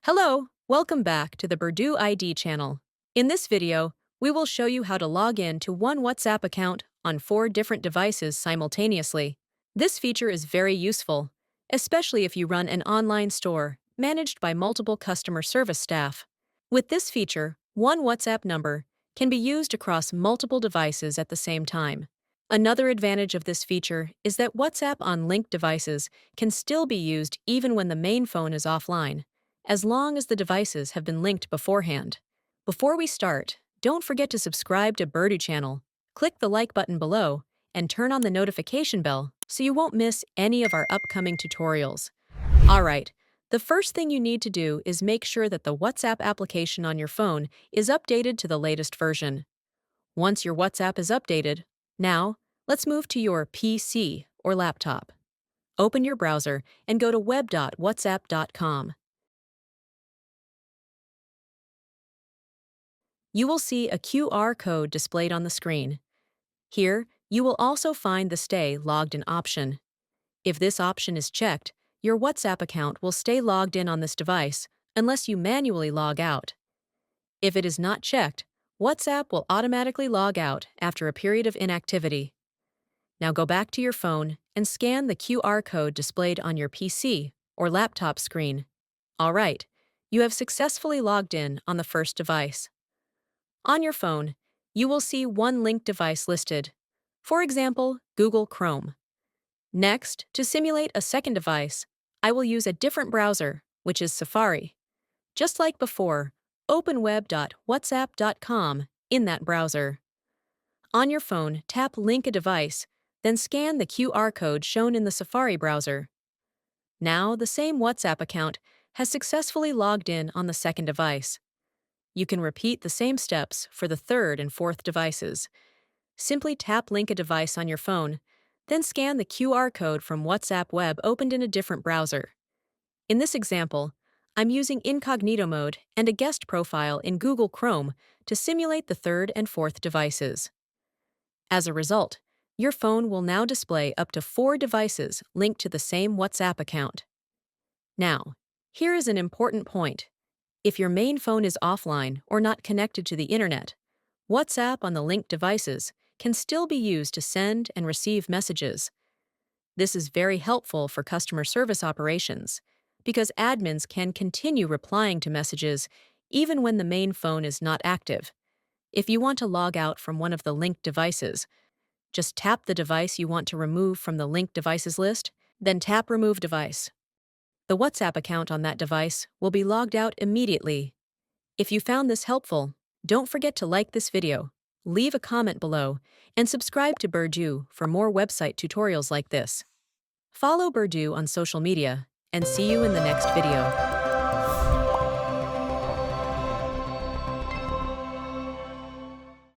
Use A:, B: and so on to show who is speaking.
A: Hello, welcome back to the Purdue ID channel. In this video, we will show you how to log in to one WhatsApp account on 4 different devices simultaneously. This feature is very useful, especially if you run an online store managed by multiple customer service staff. With this feature, one WhatsApp number can be used across multiple devices at the same time. Another advantage of this feature is that WhatsApp on linked devices can still be used even when the main phone is offline, as long as the devices have been linked beforehand. Before we start, don't forget to subscribe to Purdue channel, click the like button below, and turn on the notification bell so you won't miss any of our upcoming tutorials. Alright, the first thing you need to do is make sure that the WhatsApp application on your phone is updated to the latest version. Once your WhatsApp is updated, now let's move to your PC or laptop. Open your browser and go to web.whatsapp.com. You will see a QR code displayed on the screen. Here, you will also find the Stay Logged In option. If this option is checked, your WhatsApp account will stay logged in on this device unless you manually log out. If it is not checked, WhatsApp will automatically log out after a period of inactivity. Now go back to your phone and scan the QR code displayed on your PC or laptop screen. All right, you have successfully logged in on the first device. On your phone, you will see one linked device listed, for example, Google Chrome. Next, to simulate a second device, I will use a different browser, which is Safari. Just like before, open web.whatsapp.com in that browser. On your phone, tap Link a device, then scan the QR code shown in the Safari browser. Now, the same WhatsApp account has successfully logged in on the second device. You can repeat the same steps for the third and fourth devices. Simply tap Link a device on your phone, then scan the QR code from WhatsApp Web opened in a different browser. In this example, I'm using incognito mode and a guest profile in Google Chrome to simulate the third and fourth devices. As a result, your phone will now display up to 4 devices linked to the same WhatsApp account. Now, here is an important point. If your main phone is offline or not connected to the internet, WhatsApp on the linked devices can still be used to send and receive messages. This is very helpful for customer service operations because admins can continue replying to messages even when the main phone is not active. If you want to log out from one of the linked devices, just tap the device you want to remove from the linked devices list, then tap Remove Device. The WhatsApp account on that device will be logged out immediately. If you found this helpful, don't forget to like this video, leave a comment below, and subscribe to Purdue for more website tutorials like this. Follow Purdue on social media, and see you in the next video.